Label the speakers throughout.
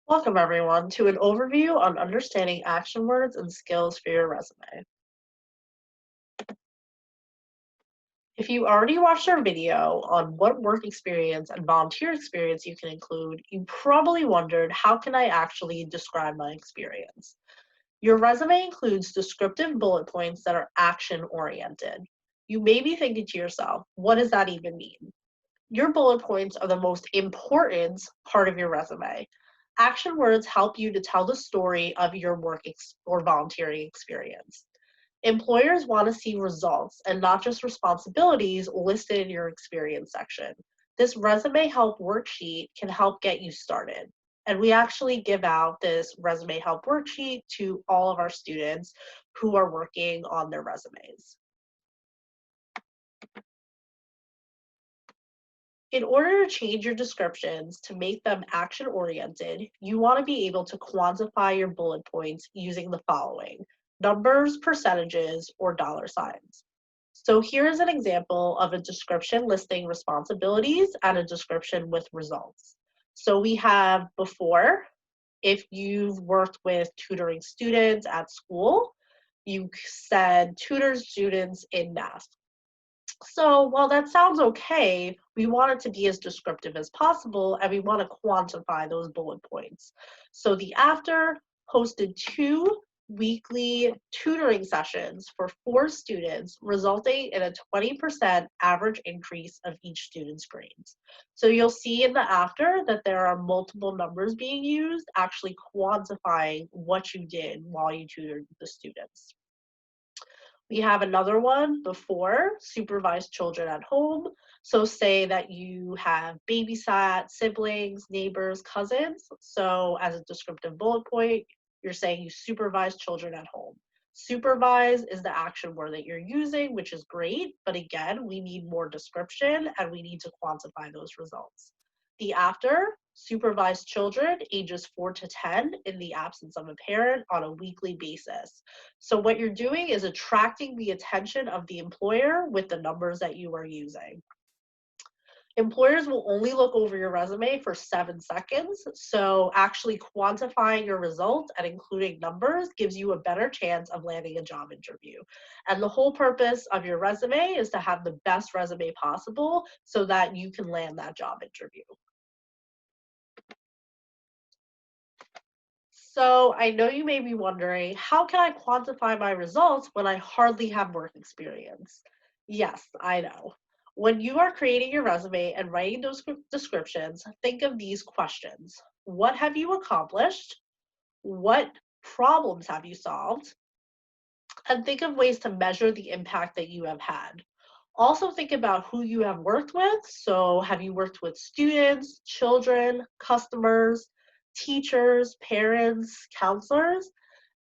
Speaker 1: Welcome, everyone, to an overview on understanding action words and skills for your resume. If you already watched our video on what work experience and volunteer experience you can include, you probably wondered, how can I actually describe my experience? Your resume includes descriptive bullet points that are action-oriented. You may be thinking to yourself, what does that even mean? Your bullet points are the most important part of your resume. Action words help you to tell the story of your or volunteering experience. Employers want to see results and not just responsibilities listed in your experience section. This resume help worksheet can help get you started. And we actually give out this resume help worksheet to all of our students who are working on their resumes. In order to change your descriptions to make them action-oriented, you want to be able to quantify your bullet points using the following: numbers, percentages, or dollar signs. So here's an example of a description listing responsibilities and a description with results. So we have before, if you've worked with tutoring students at school, you said tutors students in math. So while that sounds okay, we want it to be as descriptive as possible and we want to quantify those bullet points. So the after hosted 2 weekly tutoring sessions for 4 students, resulting in a 20% average increase of each student's grades. So you'll see in the after that there are multiple numbers being used, actually quantifying what you did while you tutored the students. We have another one before, supervised children at home. So say that you have babysat siblings, neighbors, cousins. So as a descriptive bullet point, you're saying you supervise children at home. Supervise is the action word that you're using, which is great. But again, we need more description and we need to quantify those results. The after, supervise children ages 4 to 10 in the absence of a parent on a weekly basis. So what you're doing is attracting the attention of the employer with the numbers that you are using. Employers will only look over your resume for 7 seconds, so actually quantifying your results and including numbers gives you a better chance of landing a job interview. And the whole purpose of your resume is to have the best resume possible so that you can land that job interview. So I know you may be wondering, how can I quantify my results when I hardly have work experience? Yes, I know. When you are creating your resume and writing those descriptions, think of these questions. What have you accomplished? What problems have you solved? And think of ways to measure the impact that you have had. Also think about who you have worked with. So have you worked with students, children, customers, teachers, parents, counselors?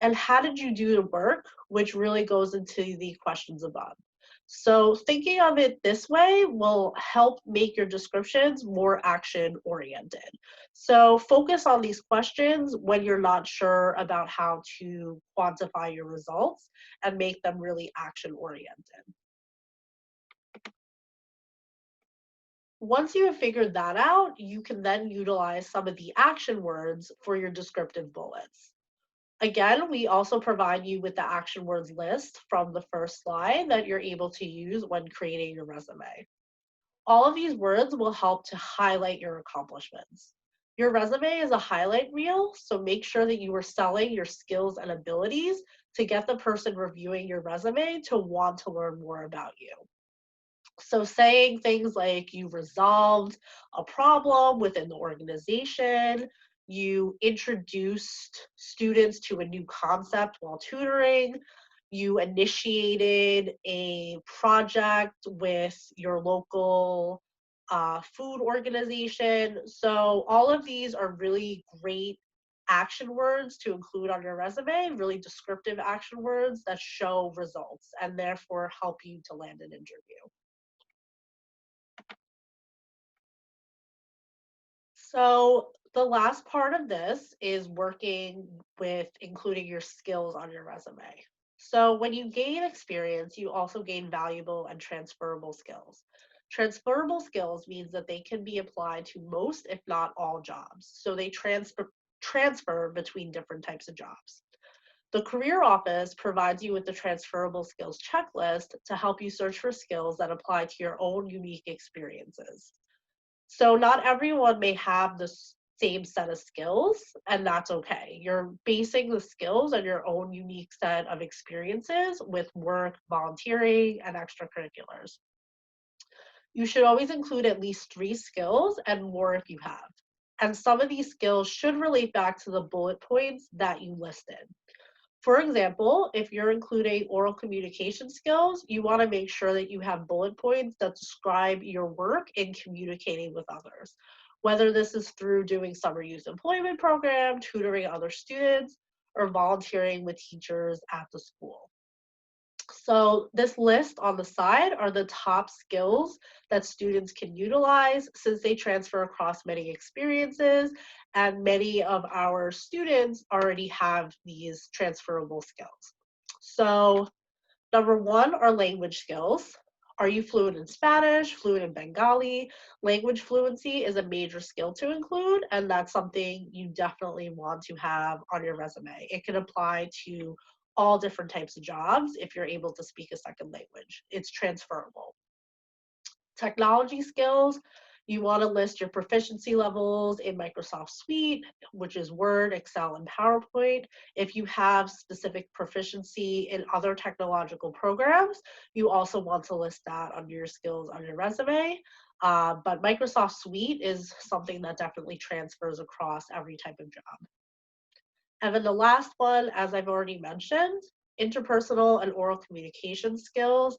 Speaker 1: And how did you do the work, which really goes into the questions above. So thinking of it this way will help make your descriptions more action oriented. So focus on these questions when you're not sure about how to quantify your results and make them really action oriented. Once you have figured that out, you can then utilize some of the action words for your descriptive bullets. Again, we also provide you with the action words list from the first slide that you're able to use when creating your resume. All of these words will help to highlight your accomplishments. Your resume is a highlight reel, so make sure that you are selling your skills and abilities to get the person reviewing your resume to want to learn more about you. So saying things like you resolved a problem within the organization, you introduced students to a new concept while tutoring, you initiated a project with your local food organization. So all of these are really great action words to include on your resume, really descriptive action words that show results and therefore help you to land an interview. So the last part of this is working with including your skills on your resume. So when you gain experience, you also gain valuable and transferable skills. Transferable skills means that they can be applied to most, if not all, jobs. So they transfer between different types of jobs. The career office provides you with the transferable skills checklist to help you search for skills that apply to your own unique experiences. So, not everyone may have the same set of skills, and that's okay. You're basing the skills on your own unique set of experiences with work, volunteering, and extracurriculars. You should always include at least 3 skills and more if you have. And some of these skills should relate back to the bullet points that you listed. For example, if you're including oral communication skills, you want to make sure that you have bullet points that describe your work in communicating with others, whether this is through doing summer youth employment program, tutoring other students, or volunteering with teachers at the school. So this list on the side are the top skills that students can utilize since they transfer across many experiences, and many of our students already have these transferable skills. So number one are language skills. Are you fluent in Spanish, fluent in Bengali? Language fluency is a major skill to include, and that's something you definitely want to have on your resume. It can apply to all different types of jobs if you're able to speak a second language. It's transferable. Technology skills, you want to list your proficiency levels in Microsoft Suite, which is Word, Excel, and PowerPoint. If you have specific proficiency in other technological programs, you also want to list that under your skills on your resume. But Microsoft Suite is something that definitely transfers across every type of job. And then the last one, as I've already mentioned, interpersonal and oral communication skills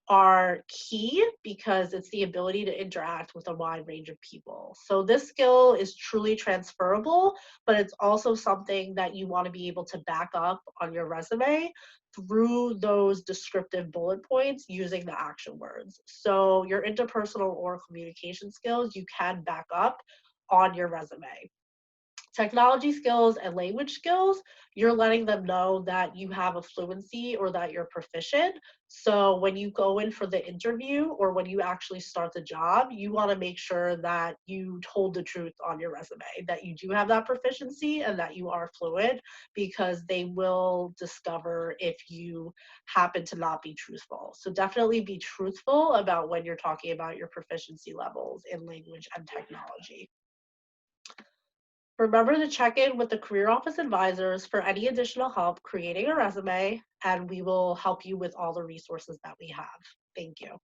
Speaker 1: are key because it's the ability to interact with a wide range of people. So this skill is truly transferable, but it's also something that you want to be able to back up on your resume through those descriptive bullet points using the action words. So your interpersonal or communication skills you can back up on your resume. Technology skills and language skills, you're letting them know that you have a fluency or that you're proficient. So when you go in for the interview or when you actually start the job, you want to make sure that you told the truth on your resume, that you do have that proficiency and that you are fluent, because they will discover if you happen to not be truthful. So definitely be truthful about when you're talking about your proficiency levels in language and technology. Remember to check in with the career office advisors for any additional help creating a resume, and we will help you with all the resources that we have. Thank you.